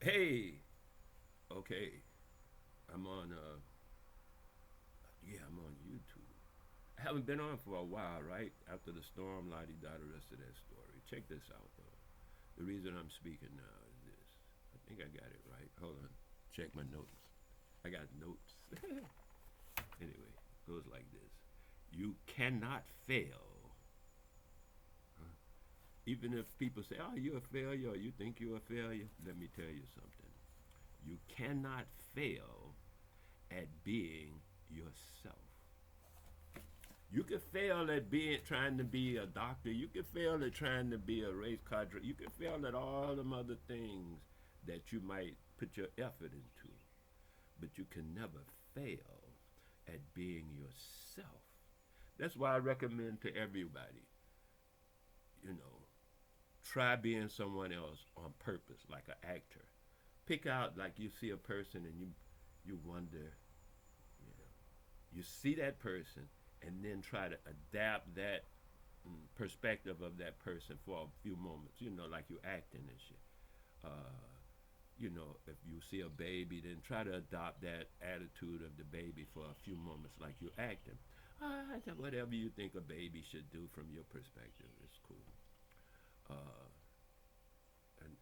Hey, okay, I'm on. Yeah, I'm on YouTube. I haven't been on for a while, right? After the storm, la di da, the rest of that story. Check this out, though. The reason I'm speaking now is this. I think I got it right. Hold on. Check my notes. I got notes. Anyway, it goes like this. You cannot fail. Huh? Even if people say, oh, you're a failure, or you think you're a failure, let me tell you something. You cannot fail at being yourself. You could fail at being trying to be a doctor. You could fail at trying to be a race car driver. You could fail at all them other things that you might put your effort into. But you can never fail at being yourself. That's why I recommend to everybody, you know, try being someone else on purpose, like an actor. Pick out like you see a person and you wonder, you know, you see that person and then try to adapt that perspective of that person for a few moments. You know, like you acting and shit. Uh, you know, if you see a baby, then try to adopt that attitude of the baby for a few moments, like you're acting. Whatever you think a baby should do from your perspective is cool. Uh,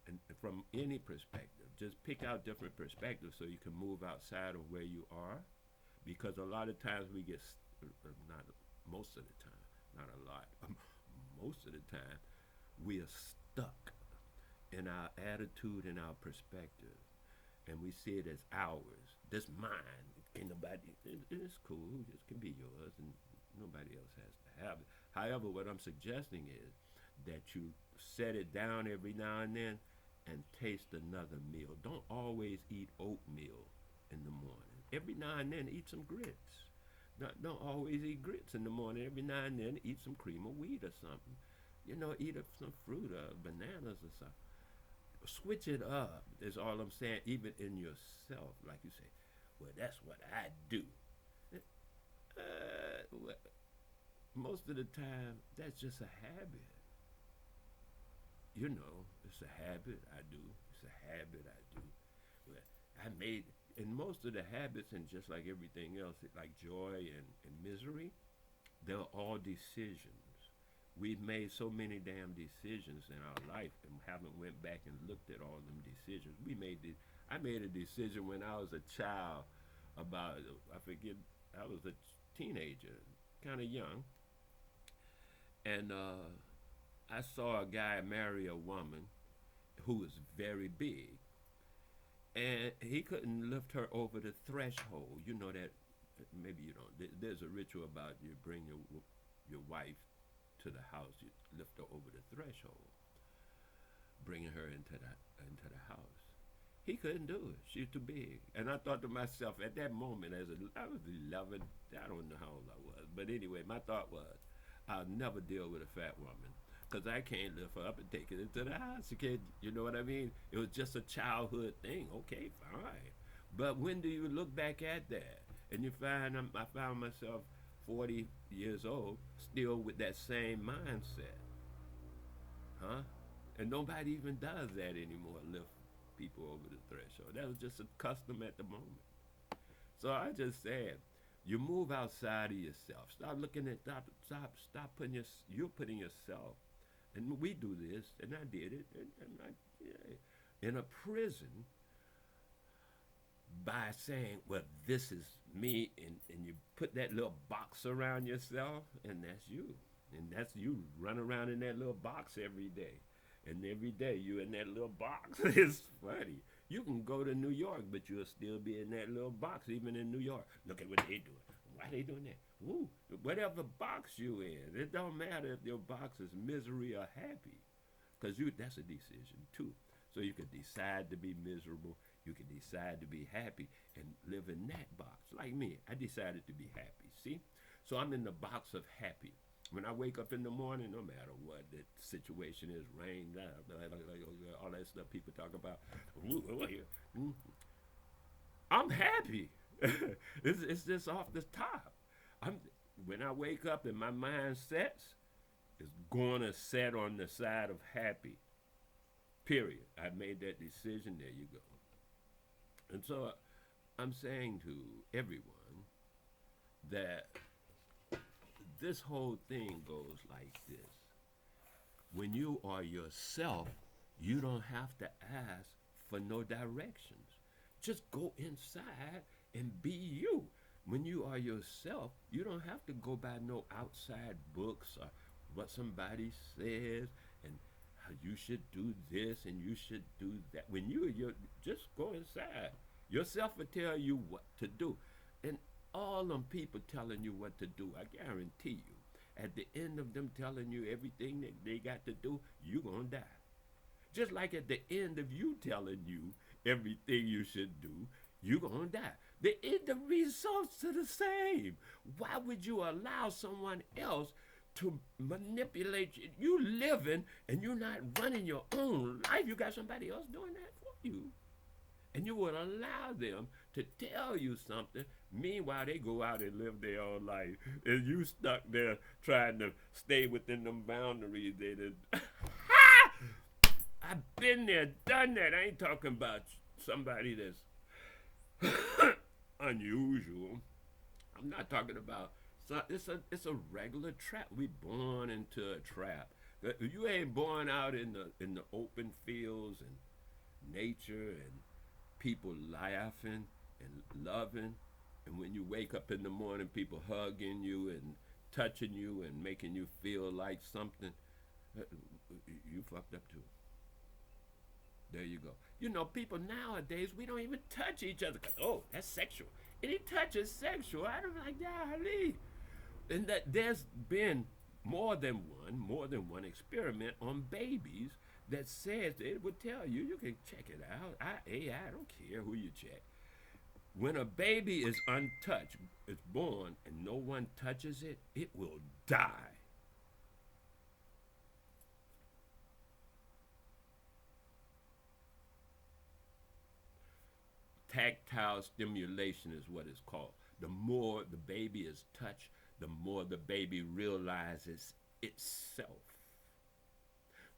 and from any perspective, just pick out different perspectives so you can move outside of where you are. Because a lot of times we get, not most of the time, not a lot, most of the time, we are stuck in our attitude and our perspective, and we see it as ours. This mine. Ain't nobody. It's cool. This can be yours, and nobody else has to have it. However, what I'm suggesting is that you set it down every now and then and taste another meal. Don't always eat oatmeal in the morning. Every now and then, eat some grits. Don't always eat grits in the morning. Every now and then, eat some cream of wheat or something. You know, eat some fruit or bananas or something. Switch it up is all I'm saying, even in yourself. Like you say, well, that's what I do. Well, most of the time, that's just a habit. You know, it's a habit I do. It's a habit I do. Well, I made, and most of the habits, and just like everything else, like joy and misery, they're all decisions. We've made so many damn decisions in our life and haven't went back and looked at all them decisions. I made a decision when I was a child about, I forget, I was a teenager, kind of young, and I saw a guy marry a woman who was very big, and he couldn't lift her over the threshold. You know that, maybe you don't. There's a ritual about you bring your wife to the house, you lift her over the threshold, bringing her into the house. He couldn't do it. She was too big. And I thought to myself at that moment, I was 11, I don't know how old I was, but anyway, my thought was, I'll never deal with a fat woman because I can't lift her up and take it into the house. You know what I mean? It was just a childhood thing. Okay, fine. But when do you look back at that and you find I found myself 40 years old still with that same mindset, huh? And nobody even does that anymore. Lift people over the threshold. That was just a custom at the moment. So I just said, you move outside of yourself. Stop looking at stop putting you're putting yourself, and we do this, and I did it, and yeah, in a prison by saying, well, this is me, and you put that little box around yourself, and that's you. And that's you run around in that little box every day. And every day you in that little box. It's funny. You can go to New York, but you'll still be in that little box, even in New York. Look at what they doing. Why they doing that? Woo. Whatever box you in, it don't matter if your box is misery or happy, because you that's a decision too. So you can decide to be miserable. You can decide to be happy and live in that box. Like me, I decided to be happy. See, so I'm in the box of happy. When I wake up in the morning, no matter what the situation is, rain, all that stuff people talk about, I'm happy. It's just off the top. I'm when I wake up and my mind sets, it's gonna set on the side of happy. Period. I made that decision. There you go. And so I'm saying to everyone that this whole thing goes like this. When you are yourself, you don't have to ask for no directions. Just go inside and be you. When you are yourself, you don't have to go by no outside books or what somebody says and how you should do this and you should do that. When you're just go inside. Yourself will tell you what to do. And all them people telling you what to do, I guarantee you, at the end of them telling you everything that they got to do, you're going to die. Just like at the end of you telling you everything you should do, you're going to die. The results are the same. Why would you allow someone else to manipulate you? You living and you're not running your own life. You got somebody else doing that for you. And you would allow them to tell you something. Meanwhile, they go out and live their own life. And you stuck there trying to stay within them boundaries. I've been there, done that. I ain't talking about somebody that's unusual. I'm not talking about, it's a regular trap. We born into a trap. You ain't born out in the open fields and nature and people laughing and loving, and when you wake up in the morning, people hugging you and touching you and making you feel like something, you fucked up too. There you go. You know, people nowadays, we don't even touch each other. Oh, that's sexual. Any touch is sexual. I don't like that, Ali. And that there's been more than one experiment on babies that says, it would tell you, you can check it out. I don't care who you check. When a baby is untouched, it's born, and no one touches it, it will die. Tactile stimulation is what it's called. The more the baby is touched, the more the baby realizes itself.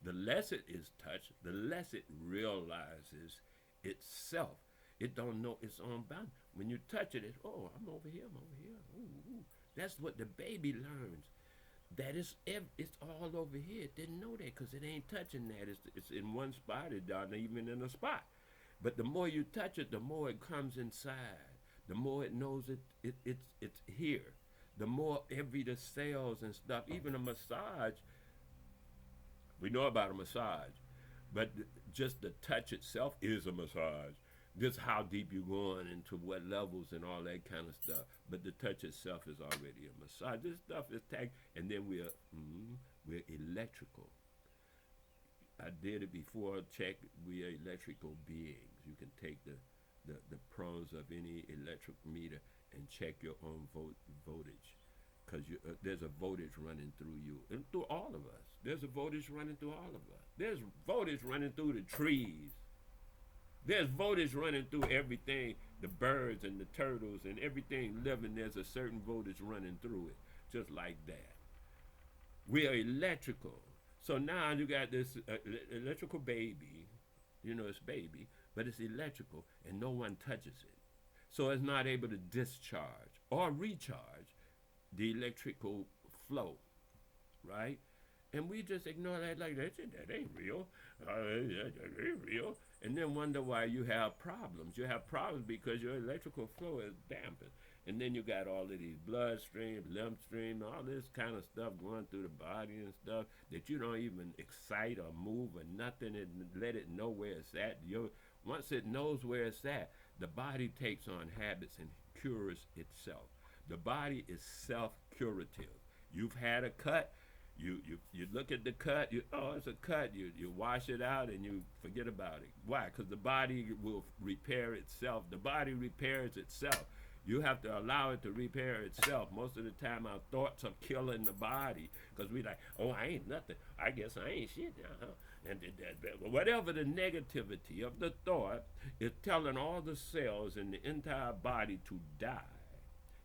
The less it is touched, the less it realizes itself. It don't know its own boundary. When you touch it, it's, oh, I'm over here, I'm over here. Ooh, ooh. That's what the baby learns. That it's all over here. It didn't know that because it ain't touching that. It's in one spot. It's not even in a spot. But the more you touch it, the more it comes inside. The more it knows it's here. The more the cells and stuff, even a massage, we know about a massage, but just the touch itself is a massage. Just how deep you're going into what levels and all that kind of stuff. But the touch itself is already a massage. This stuff is tagged, and then we're electrical. I did it before. Check. We are electrical beings. You can take the pros of any electric meter and check your own voltage, because there's a voltage running through you and through all of us. There's a voltage running through all of us. There's voltage running through the trees. There's voltage running through everything, the birds and the turtles and everything living. There's a certain voltage running through it, just like that. We are electrical. So now you got this electrical baby, you know, it's baby, but it's electrical and no one touches it. So it's not able to discharge or recharge the electrical flow, right? And we just ignore that like that ain't real. That ain't real. And then wonder why you have problems. You have problems because your electrical flow is dampened. And then you got all of these bloodstream, lymph stream, all this kind of stuff going through the body and stuff that you don't even excite or move or nothing and let it know where it's at. Once it knows where it's at, the body takes on habits and cures itself. The body is self-curative. You've had a cut. You look at the cut, it's a cut. You wash it out and you forget about it. Why? Because the body will repair itself. The body repairs itself. You have to allow it to repair itself. Most of the time, our thoughts are killing the body because we like, oh, I ain't nothing. I guess I ain't shit now. And whatever the negativity of the thought is telling all the cells in the entire body to die.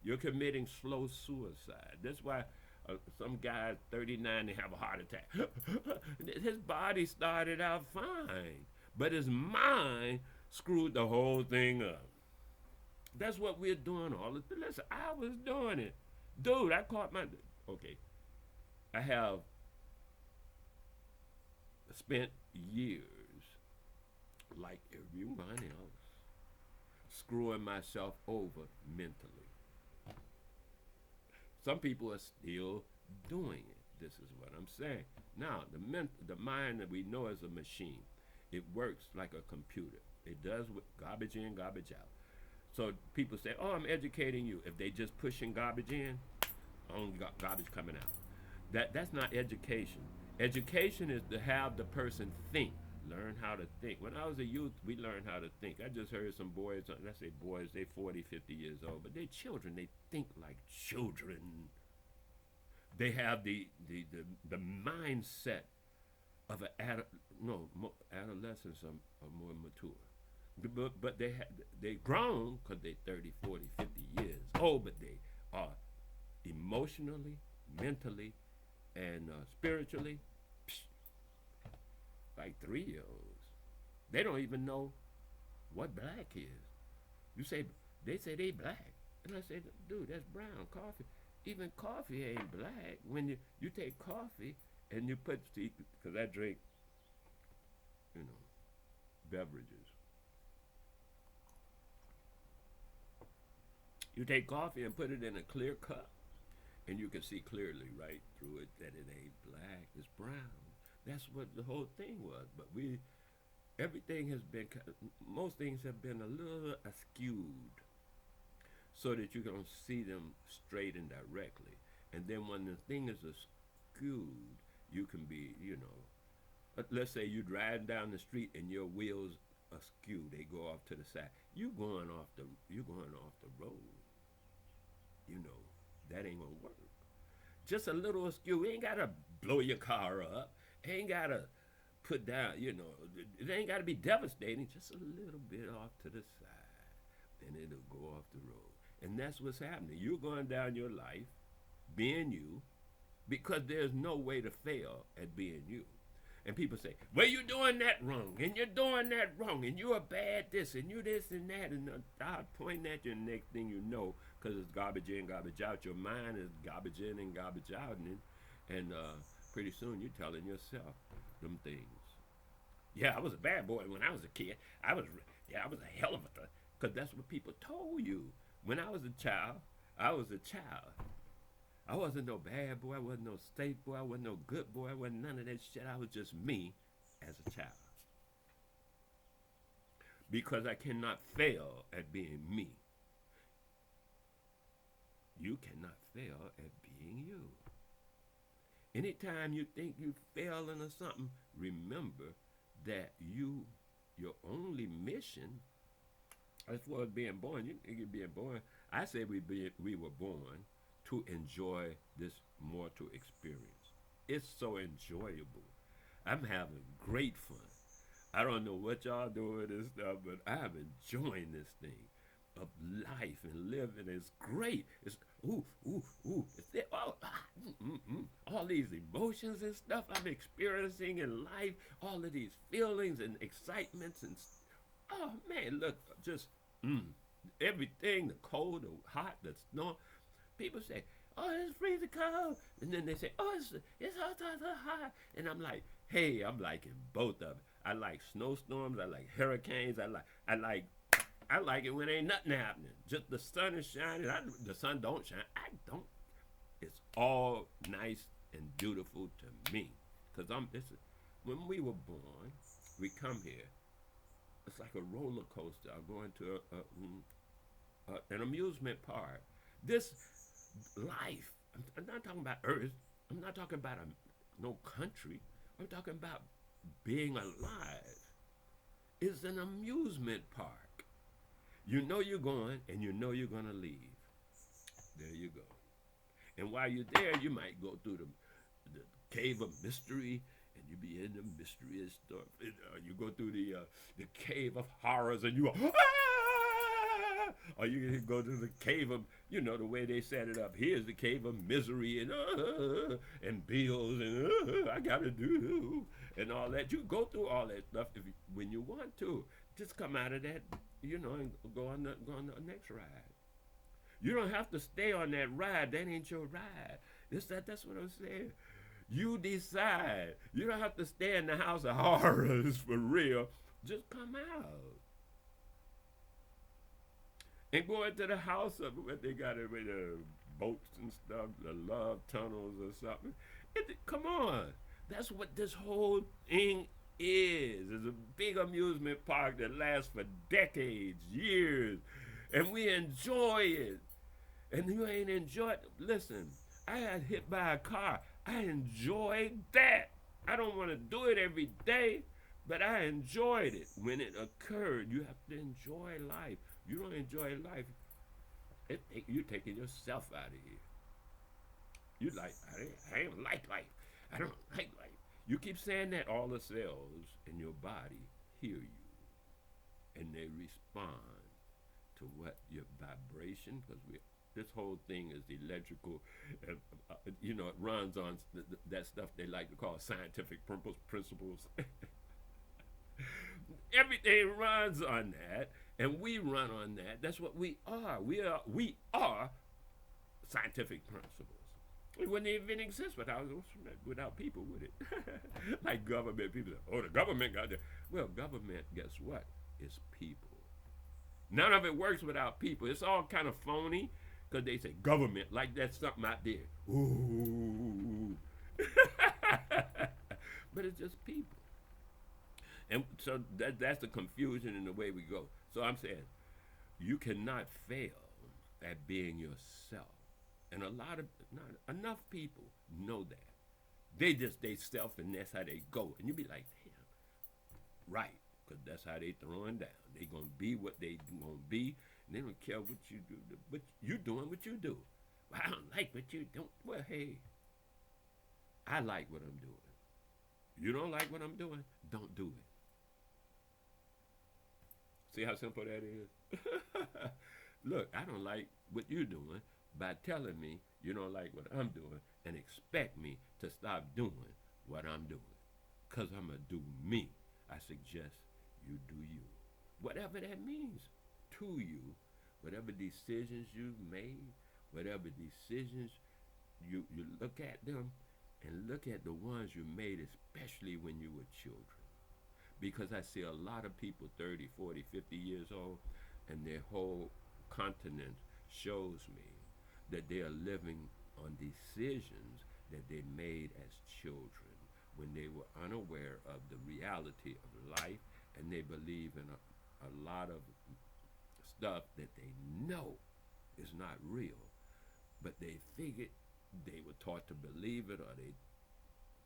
You're committing slow suicide. That's why Some guy 39, they have a heart attack. His body started out fine, but his mind screwed the whole thing up. That's what we're doing all the time. Listen, I was doing it. Dude, I caught my. Okay. I have spent years, like everyone else, screwing myself over mentally. Some people are still doing it. This is what I'm saying. Now, the mind that we know is a machine. It works like a computer. It does with garbage in, garbage out. So people say, "Oh, I'm educating you." If they just pushing garbage in, only garbage coming out. That's not education. Education is to have the person think, learn how to think. When I was a youth, we learned how to think. I just heard some boys, and I say boys, they 40, 50 years old, but they're children. They think like children. They have the mindset of adolescents are more mature. But they grown because they 30, 40, 50 years old, but they are emotionally, mentally, and spiritually like 3 year olds. They don't even know what black is. You say they say they black, and I say, dude, that's brown coffee. Even coffee ain't black. When you take coffee and you put, because I drink, you know, beverages. You take coffee and put it in a clear cup, and you can see clearly right through it that it ain't black, it's brown. That's what the whole thing was. But everything has been, most things have been a little askewed so that you can see them straight and directly. And then when the thing is askewed, you can be, let's say you're driving down the street and your wheels askew, they go off to the side. You're going off the road. That ain't gonna work. Just a little askew. You ain't gotta blow your car up. Ain't gotta put down, it ain't gotta be devastating. Just a little bit off to the side, and it'll go off the road. And that's what's happening. You're going down your life being you, because there's no way to fail at being you. And people say, well, you're doing that wrong, and you're doing that wrong, and you're a bad this, and you this and that, and I'll point at you, and next thing you know, because it's garbage in, garbage out, your mind is garbage in and garbage out, and pretty soon you're telling yourself them things. Yeah, I was a bad boy when I was a kid. I was a hell of a, because that's what people told you. When I was a child, I was a child. I wasn't no bad boy. I wasn't no state boy. I wasn't no good boy. I wasn't none of that shit. I was just me as a child. Because I cannot fail at being me. You cannot fail at being you. Anytime you think you failing or something, remember that your only mission, as far as being born, you think you're being born. I say we were born to enjoy this mortal experience. It's so enjoyable. I'm having great fun. I don't know what y'all doing and stuff, but I'm enjoying this thing of life and living. It's great. It's all these emotions and stuff I'm experiencing in life, all of these feelings and excitements and oh man, look, just everything, the cold, the hot, the snow. People say, oh, it's freezing cold. And then they say, oh, it's hot. And I'm like, hey, I'm liking both of it. I like snowstorms. I like hurricanes. I like it when ain't nothing happening. Just the sun is shining. The sun don't shine. I don't. It's all nice and beautiful to me. Because when we were born, we come here. It's like a roller coaster. I'm going to an amusement park. This life, I'm not talking about Earth. I'm not talking about no country. I'm talking about being alive. It's an amusement park. You know you're going, and you know you're going to leave. There you go. And while you're there, you might go through the cave of mystery, and you be in the mysterious stuff. You go through the cave of horrors, and you go, ah! Or you can go to the cave of, you know, the way they set it up. Here's the cave of misery and bills and I gotta do and all that. You go through all that stuff if you, when you want to. Just come out of that, you know, and go on the next ride. You don't have to stay on that ride. That ain't your ride. That's what I'm saying. You decide. You don't have to stay in the house of horrors for real. Just come out. And go into the house of what they got with the boats and stuff, the love tunnels or something. Come on. That's what this whole thing is. It's a big amusement park that lasts for decades, years. And we enjoy it. And you ain't enjoyed. Listen, I got hit by a car. I enjoyed that. I don't want to do it every day, but I enjoyed it when it occurred. You have to enjoy life. You don't enjoy life, you're taking yourself out of here. You like, I don't like life. I don't like life. You keep saying that, all the cells in your body hear you, and they respond to what your vibration, because this whole thing is electrical. You know, it runs on that stuff they like to call scientific principles. Everything runs on that, and we run on that. That's what we are. We are scientific principles. It wouldn't even exist without people, would it? Like government, people say, "Oh, the government got that." Well, government, guess what? It's people. None of it works without people. It's all kind of phony because they say government like that's something out there. Ooh. But it's just people. And so that's the confusion in the way we go. So I'm saying you cannot fail at being yourself. And not enough people know that. They self and that's how they go. And you be like, damn, right. Because that's how they throwing down. They going to be what they going to be. And they don't care what you do. But you doing what you do. Well, I don't like what you don't. Well, hey, I like what I'm doing. You don't like what I'm doing? Don't do it. See how simple that is? Look, I don't like what you're doing by telling me you don't like what I'm doing and expect me to stop doing what I'm doing. Because I'm going to do me. I suggest you do you. Whatever that means to you, whatever decisions you've made, whatever decisions you look at them and look at the ones you made, especially when you were children. Because I see a lot of people 30, 40, 50 years old, and their whole continent shows me that they are living on decisions that they made as children when they were unaware of the reality of life, and they believe in a lot of stuff that they know is not real, but they figured they were taught to believe it, or they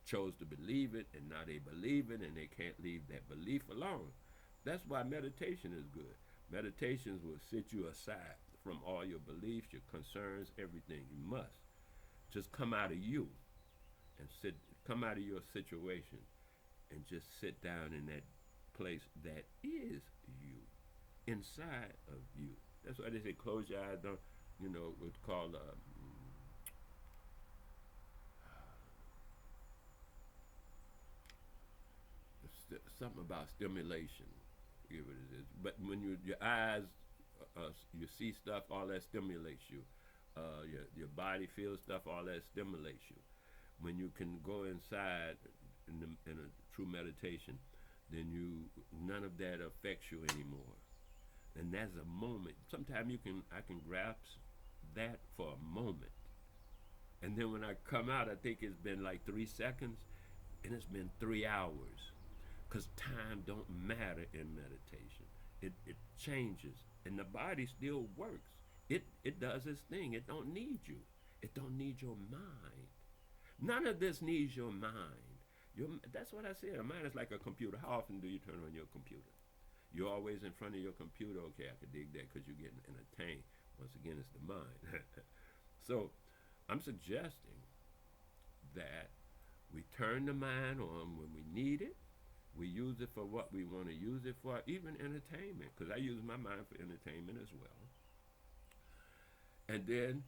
chose to believe it, and now they believe it, and they can't leave that belief alone. That's why meditation is good. Meditations will sit you aside from all your beliefs, your concerns, everything. You must just come out of you and come out of your situation and just sit down in that place that is you, inside of you. That's why they say close your eyes. Don't, you know, what's called something about stimulation. Forget what it is. But when your eyes, you see stuff, all that stimulates you. Your body feels stuff, all that stimulates you. When you can go inside in a true meditation, then none of that affects you anymore. And that's a moment. Sometimes I can grasp that for a moment. And then when I come out, I think it's been like 3 seconds, and it's been 3 hours. Because time don't matter in meditation. It changes, and the body still works. It does its thing. It don't need you. It don't need your mind. None of this needs your mind. That's what I said. A mind is like a computer. How often do you turn on your computer? You're always in front of your computer. Okay, I could dig that because you're getting entertained. Once again, it's the mind. So I'm suggesting that we turn the mind on when we need it. We use it for what we want to use it for, even entertainment, because I use my mind for entertainment as well. And then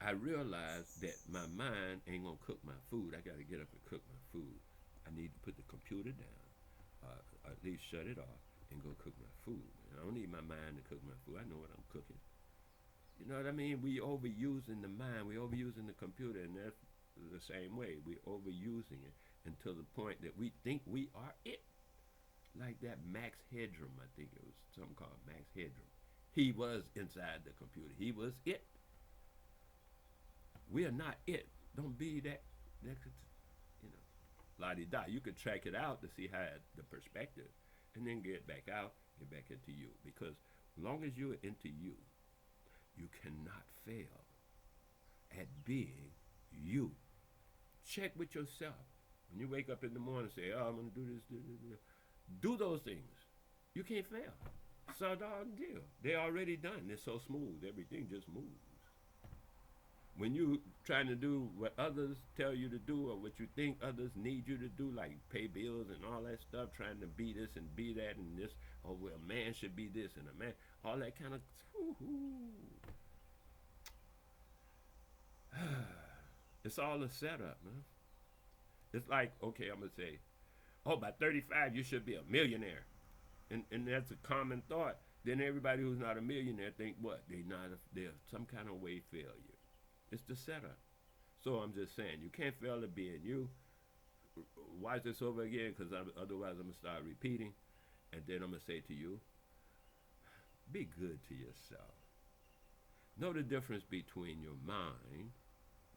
I realized that my mind ain't gonna cook my food. I gotta get up and cook my food. I need to put the computer down, or at least shut it off and go cook my food. And I don't need my mind to cook my food. I know what I'm cooking. You know what I mean? We overusing the mind. We overusing the computer, and that's the same way. We overusing it until the point that we think we are it. Like that Max Headroom, I think it was something called Max Headroom. He was inside the computer. He was it. We are not it. Don't be that. That could, you know, la di da. You could track it out to see how the perspective, and then get back out, get back into you. Because as long as you're into you, you cannot fail at being you. Check with yourself. When you wake up in the morning and say, oh, I'm going to do this, do those things. You can't fail. It's a darn deal. They're already done. They're so smooth. Everything just moves. When you trying to do what others tell you to do or what you think others need you to do, like pay bills and all that stuff, trying to be this and be that and this, or well, a man should be this and a man, all that kind of, it's all a setup, man. It's like, okay, I'm going to say, oh, by 35, you should be a millionaire. And that's a common thought. Then everybody who's not a millionaire think what? They're some kind of way failure. It's the setup. So I'm just saying, you can't fail at being you. Watch this over again, because otherwise I'm going to start repeating. And then I'm going to say to you, be good to yourself. Know the difference between your mind,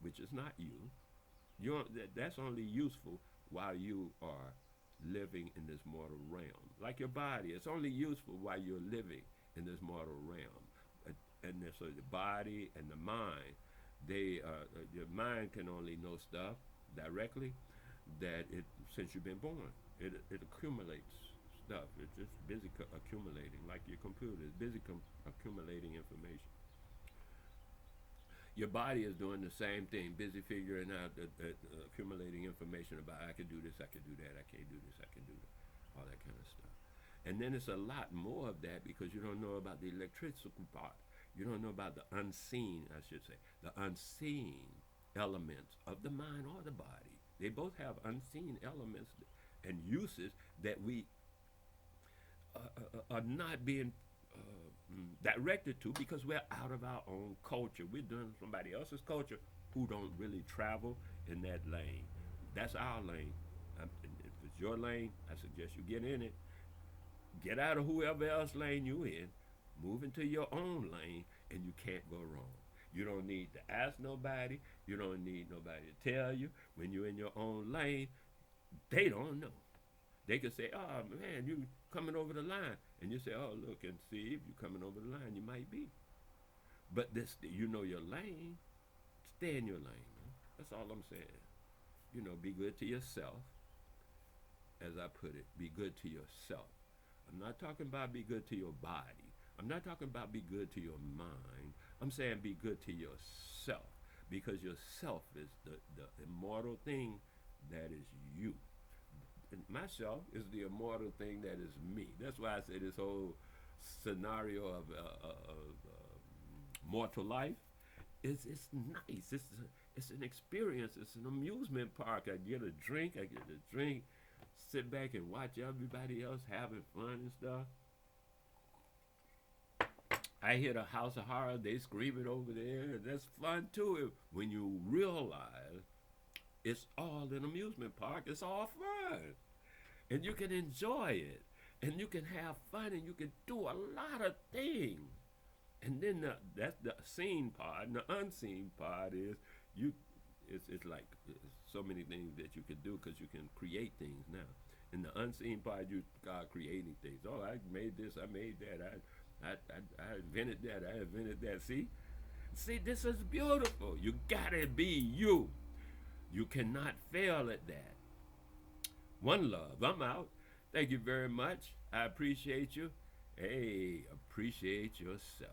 which is not you. That's only useful while you are living in this mortal realm. Like your body, it's only useful while you're living in this mortal realm. And so the body and the mind, your mind can only know stuff directly that since you've been born. It accumulates stuff. It's just busy accumulating, like your computer is busy accumulating information. Your body is doing the same thing, busy figuring out, accumulating information about, I can do this, I can do that, I can't do this, I can do that, all that kind of stuff. And then it's a lot more of that because you don't know about the electrical part. You don't know about the unseen, I should say, the unseen elements of the mind or the body. They both have unseen elements and uses that we are not being directed to because we're out of our own culture. We're doing somebody else's culture who don't really travel in that lane. That's our lane. If it's your lane, I suggest you get in it. Get out of whoever else lane you in. Move into your own lane, and you can't go wrong. You don't need to ask nobody. You don't need nobody to tell you. When you're in your own lane, they don't know. They could say, oh, man, you coming over the line. And you say, oh, look and see, if you're coming over the line, you might be. But you know your lane. Stay in your lane, man. That's all I'm saying. You know, be good to yourself. As I put it, be good to yourself. I'm not talking about be good to your body. I'm not talking about be good to your mind. I'm saying be good to yourself. Because yourself is the immortal thing that is you. And myself is the immortal thing that is me. That's why I say this whole scenario of mortal life it's nice. It's an experience. It's an amusement park. I get a drink, sit back and watch everybody else having fun and stuff. I hear the House of Horror, they screaming over there. That's fun too. When you realize it's all an amusement park, it's all fun. And you can enjoy it. And you can have fun and you can do a lot of things. And then that's the seen part. And the unseen part is it's like so many things that you can do because you can create things now. In the unseen part, you start creating things. Oh, I made this, I made that, I invented that, I invented that. See, this is beautiful. You gotta be you. You cannot fail at that. One love. I'm out. Thank you very much. I appreciate you. Hey, appreciate yourself.